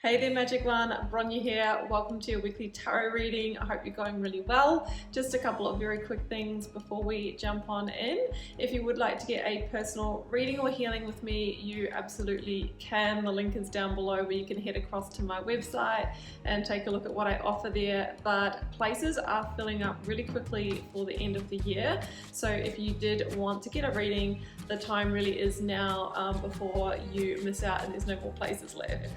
Hey there Magic One, Bronya here. Welcome to your weekly tarot reading. I hope you're going really well. Just a couple of very quick things before we jump on in. If you would like to get a personal reading or healing with me, you absolutely can. The link is down below where you can head across to my website and take a look at what I offer there. But places are filling up really quickly for the end of the year. So if you did want to get a reading, the time really is now before you miss out and there's no more places left.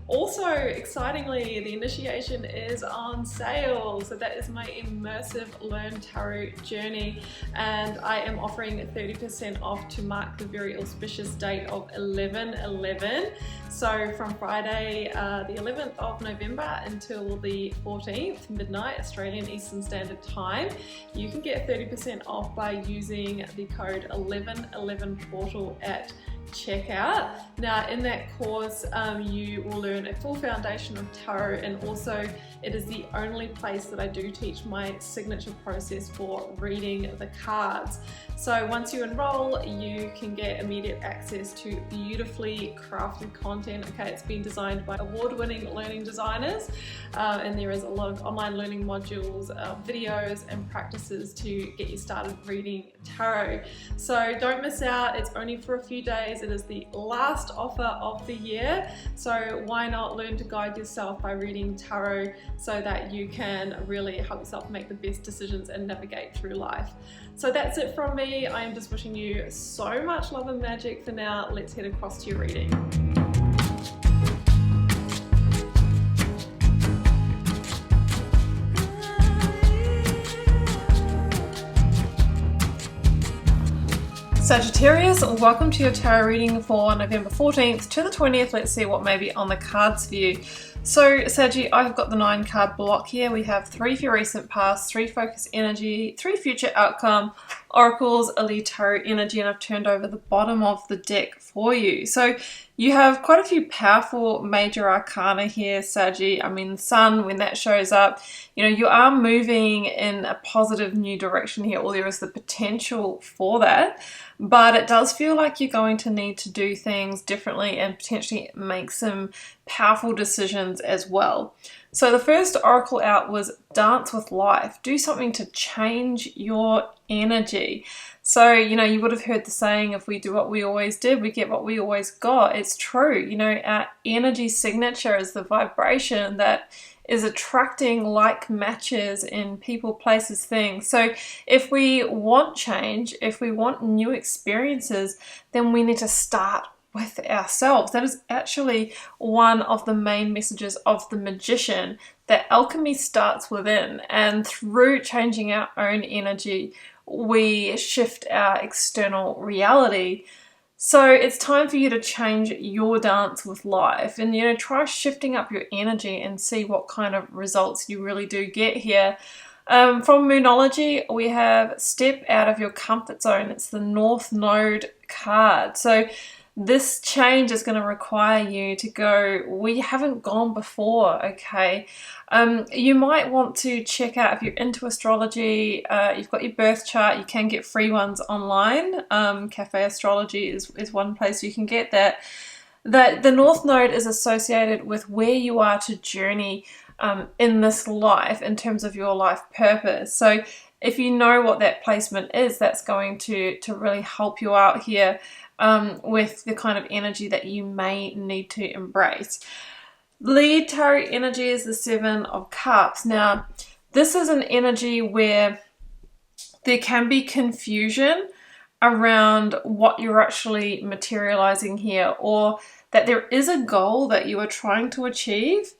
Also, excitingly, the initiation is on sale. So that is my immersive Learn Tarot journey. And I am offering 30% off to mark the very auspicious date of 11/11. So from Friday, the 11th of November until the 14th, midnight, Australian Eastern Standard Time, you can get 30% off by using the code 1111portal at checkout. Now in that course you will learn a full foundation of tarot, and also it is the only place that I do teach my signature process for reading the cards. So once you enroll, you can get immediate access to beautifully crafted content. Okay, it's been designed by award-winning learning designers, and there is a lot of online learning modules, videos and practices to get you started reading tarot. So don't miss out, it's only for a few days. It is the last offer of the year, so why not learn to guide yourself by reading tarot so that you can really help yourself make the best decisions and navigate through life. So that's it from me. I am just wishing you so much love and magic for now. Let's head across to your reading. Sagittarius, welcome to your tarot reading for November 14th to the 20th. Let's see what may be on the cards for you. So Saggy, I've got the 9 card block here. We have 3 for your recent past, 3 focus energy, 3 future outcome, oracles, a lead tarot energy, and I've turned over the bottom of the deck for you. So you have quite a few powerful major arcana here, Saggy. I mean, the sun, when that shows up, you know, you are moving in a positive new direction here, or there is the potential for that. But it does feel like you're going to need to do things differently and potentially make some powerful decisions as well. So the first oracle out was dance with life. Do something to change your energy. So, you know, you would have heard the saying, if we do what we always did, we get what we always got. It's true. You know, our energy signature is the vibration that is attracting like matches in people, places, things. So if we want change, if we want new experiences, then we need to start with ourselves. That is actually one of the main messages of the Magician, that alchemy starts within, and through changing our own energy, we shift our external reality. So it's time for you to change your dance with life, and, you know, try shifting up your energy and see what kind of results you really do get here. From Moonology, we have step out of your comfort zone. It's the North Node card. So this change is going to require you to go where you haven't gone before, okay? You might want to check out, if you're into astrology, you've got your birth chart, you can get free ones online. Cafe Astrology is one place you can get that. The North Node is associated with where you are to journey in this life in terms of your life purpose. So if you know what that placement is, that's going to really help you out here with the kind of energy that you may need to embrace. Lead tarot energy is the 7 of Cups. Now, this is an energy where there can be confusion around what you're actually materializing here, or that there is a goal that you are trying to achieve,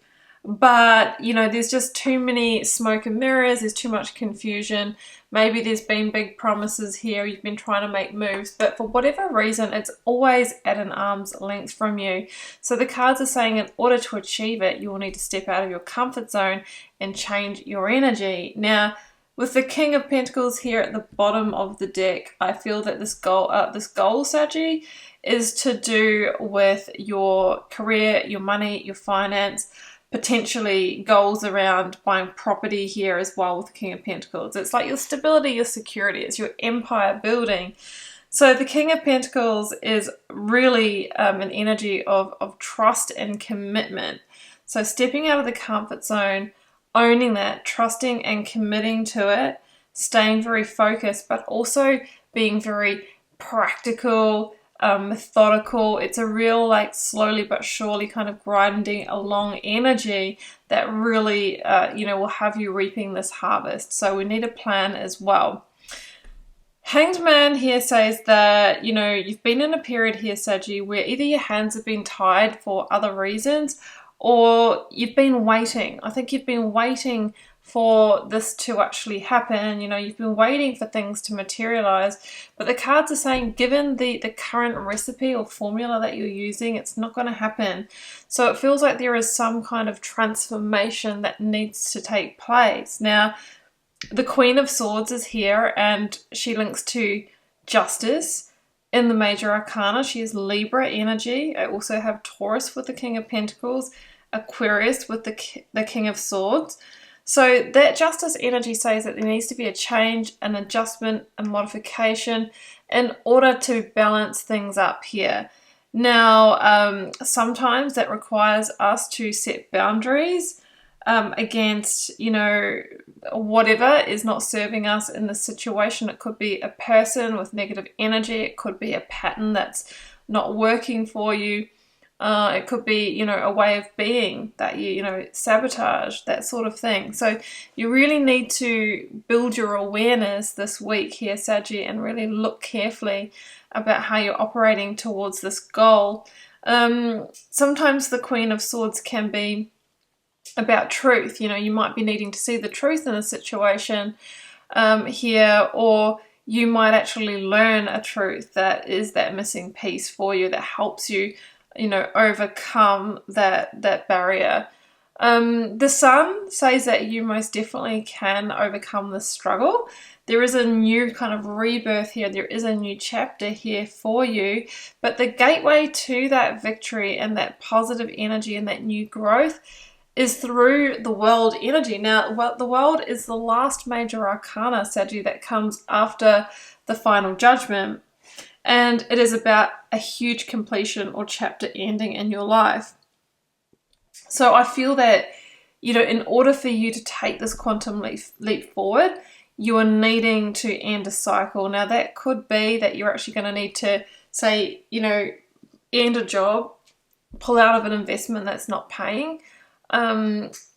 but, you know, there's just too many smoke and mirrors, there's too much confusion. Maybe there's been big promises here, you've been trying to make moves, but for whatever reason, it's always at an arm's length from you. So the cards are saying in order to achieve it, you will need to step out of your comfort zone and change your energy. Now, with the King of Pentacles here at the bottom of the deck, I feel that this goal, Saggy, is to do with your career, your money, your finance, potentially goals around buying property here as well with the King of Pentacles. It's like your stability, your security, it's your empire building. So the King of Pentacles is really an energy of trust and commitment. So stepping out of the comfort zone, owning that, trusting and committing to it, staying very focused, but also being very practical, methodical. It's a real like slowly but surely kind of grinding along energy that really, will have you reaping this harvest. So we need a plan as well. Hanged Man here says that, you've been in a period here, Saggy, where either your hands have been tied for other reasons or you've been waiting. I think you've been waiting for this to actually happen. You've been waiting for things to materialize. But the cards are saying, given the current recipe or formula that you're using, it's not going to happen. So it feels like there is some kind of transformation that needs to take place. Now, the Queen of Swords is here and she links to justice in the major arcana. She is Libra energy. I also have Taurus with the King of Pentacles, Aquarius with the King of Swords. So that justice energy says that there needs to be a change, an adjustment, a modification in order to balance things up here. Now, sometimes that requires us to set boundaries against, whatever is not serving us in the situation. It could be a person with negative energy. It could be a pattern that's not working for you. It could be, a way of being that you sabotage, that sort of thing. So you really need to build your awareness this week here, Saggy, and really look carefully about how you're operating towards this goal. Sometimes the Queen of Swords can be about truth. You might be needing to see the truth in a situation here, or you might actually learn a truth that is that missing piece for you that helps you, overcome that barrier. The Sun says that you most definitely can overcome this struggle. There is a new kind of rebirth here. There is a new chapter here for you. But the gateway to that victory and that positive energy and that new growth is through the world energy. Now, the world is the last major arcana, Saggy, that comes after the final judgment. And it is about a huge completion or chapter ending in your life. So I feel that, in order for you to take this quantum leap forward, you are needing to end a cycle. Now, that could be that you're actually going to need to say, end a job, pull out of an investment that's not paying.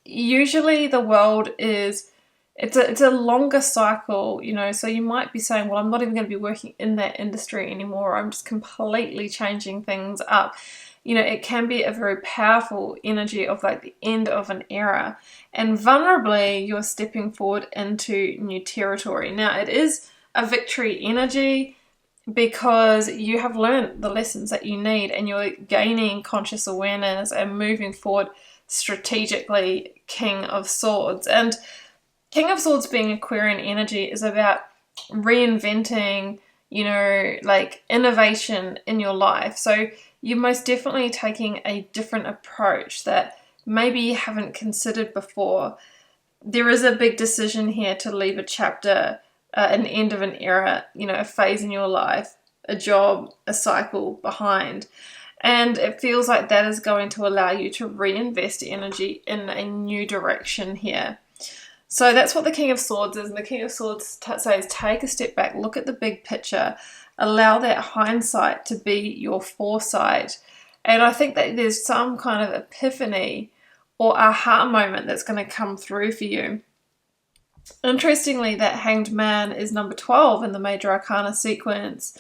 Usually the world is, it's a longer cycle, so you might be saying, well, I'm not even going to be working in that industry anymore. I'm just completely changing things up. It can be a very powerful energy of like the end of an era, and vulnerably you're stepping forward into new territory. Now, it is a victory energy because you have learned the lessons that you need and you're gaining conscious awareness and moving forward strategically. King of Swords. And King of Swords being Aquarian energy is about reinventing, like innovation in your life. So you're most definitely taking a different approach that maybe you haven't considered before. There is a big decision here to leave a chapter, an end of an era, a phase in your life, a job, a cycle behind. And it feels like that is going to allow you to reinvest energy in a new direction here. So that's what the King of Swords is. And the King of Swords says, take a step back, look at the big picture, allow that hindsight to be your foresight. And I think that there's some kind of epiphany or aha moment that's going to come through for you. Interestingly, that Hanged Man is number 12 in the Major Arcana sequence.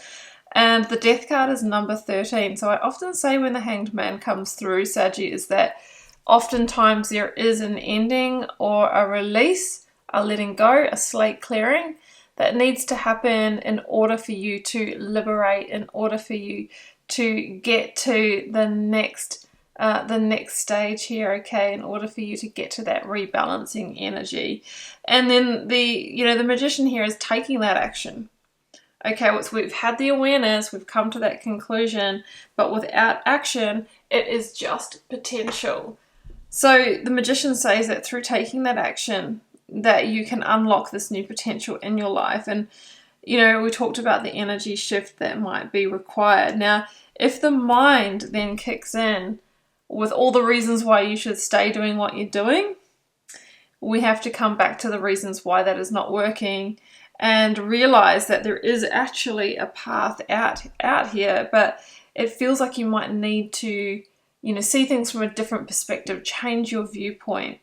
And the Death card is number 13. So I often say when the Hanged Man comes through, Saggy, is that oftentimes there is an ending or a release, a letting go, a slate clearing that needs to happen in order for you to liberate, in order for you to get to the next stage here, okay, in order for you to get to that rebalancing energy. And then the Magician here is taking that action. Okay, we've had the awareness, we've come to that conclusion, but without action, it is just potential. So the Magician says that through taking that action, that you can unlock this new potential in your life. And you know, we talked about the energy shift that might be required. Now, if the mind then kicks in with all the reasons why you should stay doing what you're doing, we have to come back to the reasons why that is not working and realize that there is actually a path out here, but it feels like you might need to, you know, see things from a different perspective, change your viewpoint.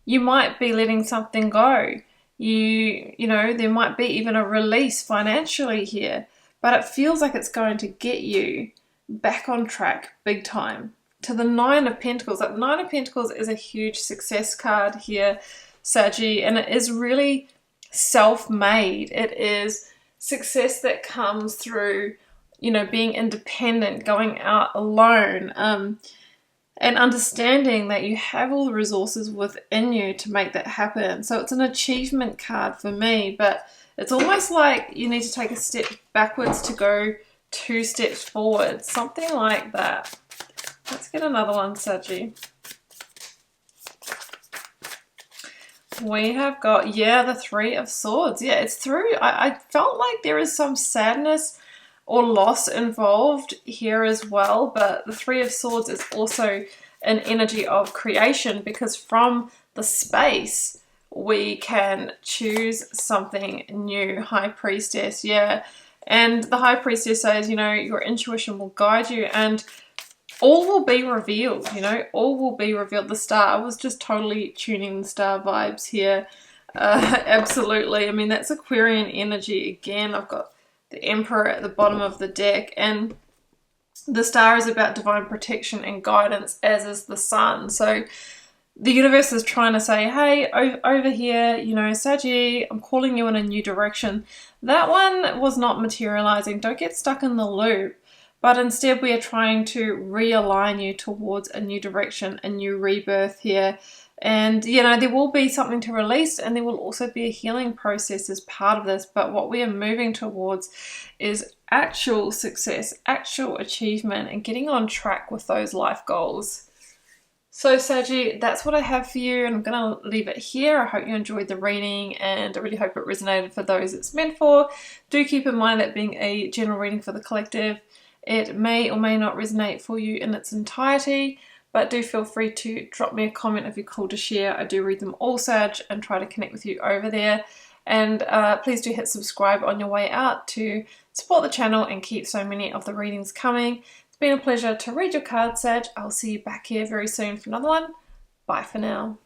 You might be letting something go. You know, there might be even a release financially here, but it feels like it's going to get you back on track big time. To the Nine of Pentacles. Like the Nine of Pentacles is a huge success card here, Saggy, and it is really self-made. It is success that comes through, you know, being independent, going out alone, and understanding that you have all the resources within you to make that happen. So it's an achievement card for me, but it's almost like you need to take a step backwards to go 2 steps forward, something like that. Let's get another one, Saggy. We have got, yeah, the Three of Swords. Yeah, it's through. I felt like there is some sadness or loss involved here as well, but the Three of Swords is also an energy of creation, because from the space we can choose something new. High Priestess, yeah. And the High Priestess says, you know, your intuition will guide you and all will be revealed, you know, all will be revealed. The star, I was just totally tuning the star vibes here. Absolutely. I mean, that's Aquarian energy again. I've got the Emperor at the bottom of the deck, and the star is about divine protection and guidance, as is the sun. So the universe is trying to say, hey, over here, you know, Saggy, I'm calling you in a new direction. That one was not materializing. Don't get stuck in the loop. But instead we are trying to realign you towards a new direction, a new rebirth here. And, you know, there will be something to release, and there will also be a healing process as part of this. But what we are moving towards is actual success, actual achievement, and getting on track with those life goals. So Saggy, that's what I have for you, and I'm going to leave it here. I hope you enjoyed the reading, and I really hope it resonated for those it's meant for. Do keep in mind that being a general reading for the collective, it may or may not resonate for you in its entirety, but do feel free to drop me a comment if you're called to share. I do read them all, Sag, and try to connect with you over there. And please do hit subscribe on your way out to support the channel and keep so many of the readings coming. It's been a pleasure to read your cards, Sag. I'll see you back here very soon for another one. Bye for now.